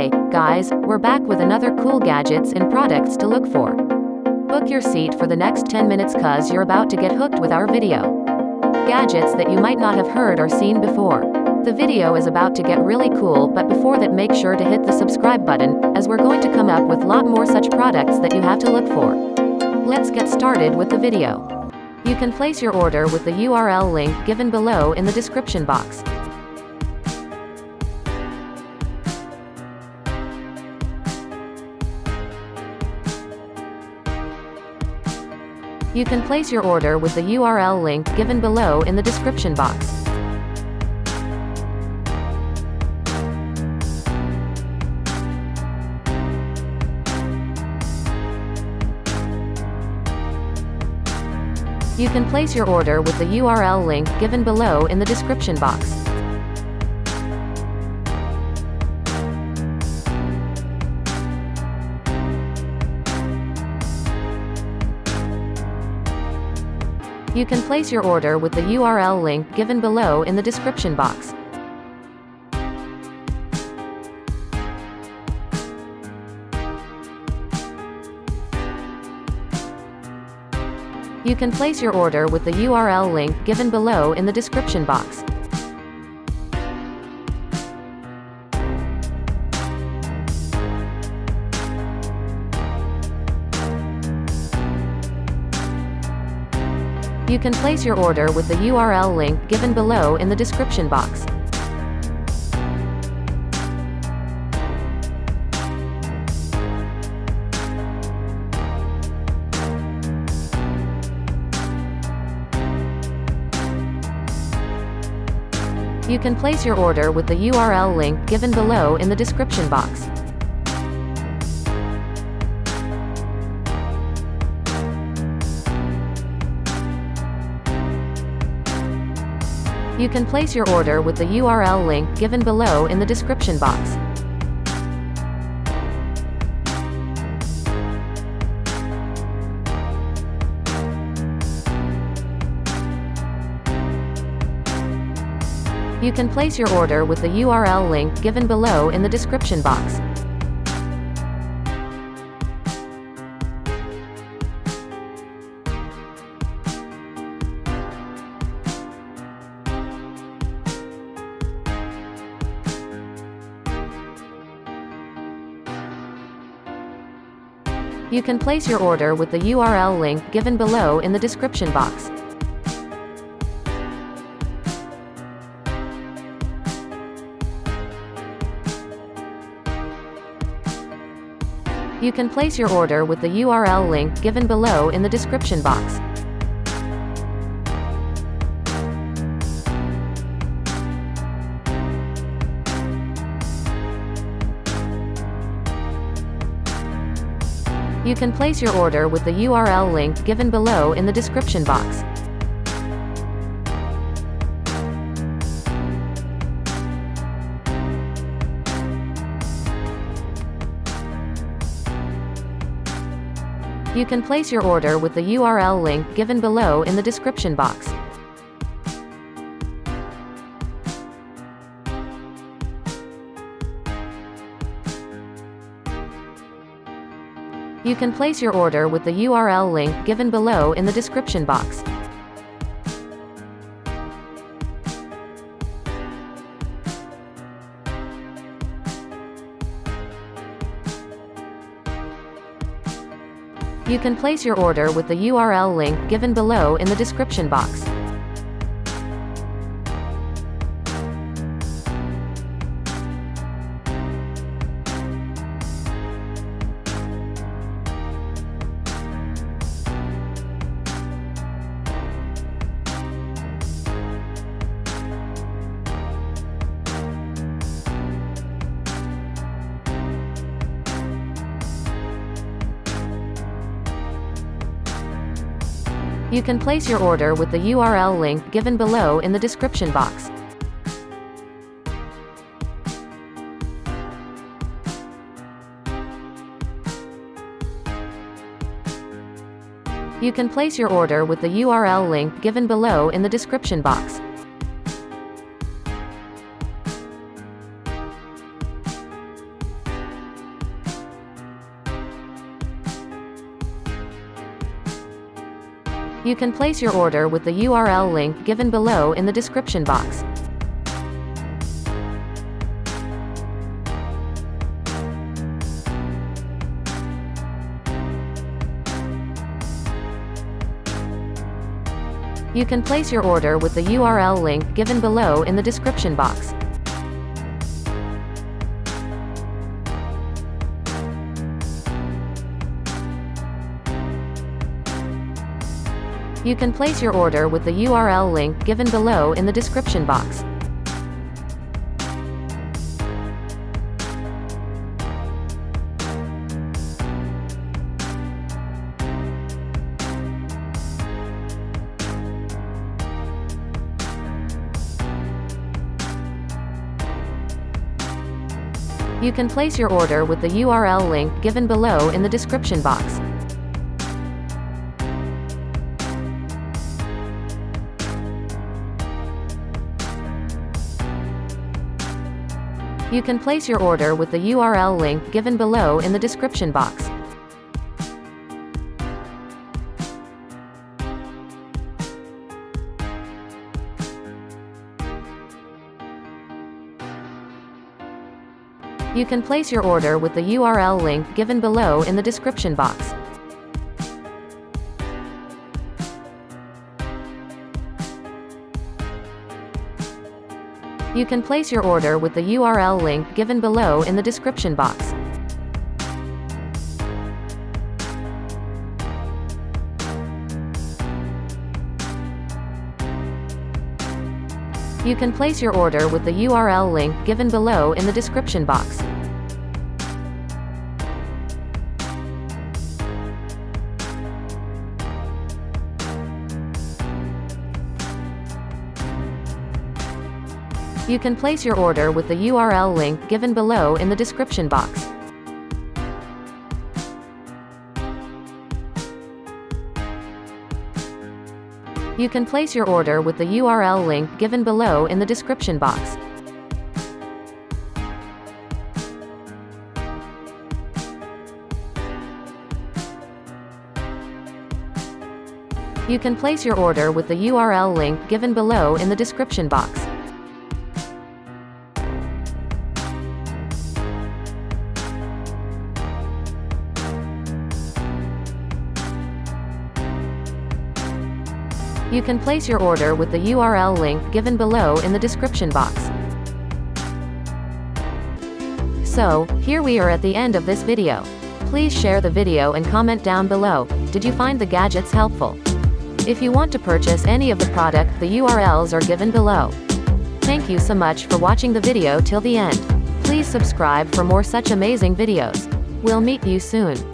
Hey, guys, we're back with another cool gadgets and products to look for. Book your seat for the next 10 minutes cause you're about to get hooked with our video. Gadgets that you might not have heard or seen before. The video is about to get really cool, but before that make sure to hit the subscribe button, as we're going to come up with lot more such products that you have to look for. Let's get started with the video. You can place your order with the URL link given below in the description box. You can place your order with the URL link given below in the description box. You can place your order with the URL link given below in the description box. You can place your order with the URL link given below in the description box. You can place your order with the URL link given below in the description box. You can place your order with the URL link given below in the description box. You can place your order with the URL link given below in the description box. You can place your order with the URL link given below in the description box. You can place your order with the URL link given below in the description box. You can place your order with the URL link given below in the description box. You can place your order with the URL link given below in the description box. You can place your order with the URL link given below in the description box. You can place your order with the URL link given below in the description box. You can place your order with the URL link given below in the description box. You can place your order with the URL link given below in the description box. You can place your order with the URL link given below in the description box. You can place your order with the URL link given below in the description box. You can place your order with the URL link given below in the description box. You can place your order with the URL link given below in the description box. You can place your order with the URL link given below in the description box. You can place your order with the URL link given below in the description box. You can place your order with the URL link given below in the description box. You can place your order with the URL link given below in the description box. You can place your order with the URL link given below in the description box. You can place your order with the URL link given below in the description box. You can place your order with the URL link given below in the description box. You can place your order with the URL link given below in the description box. You can place your order with the URL link given below in the description box. You can place your order with the URL link given below in the description box. So, here we are at the end of this video. Please share the video and comment down below. Did you find the gadgets helpful? If you want to purchase any of the product, the URLs are given below. Thank you so much for watching the video till the end. Please subscribe for more such amazing videos. We'll meet you soon.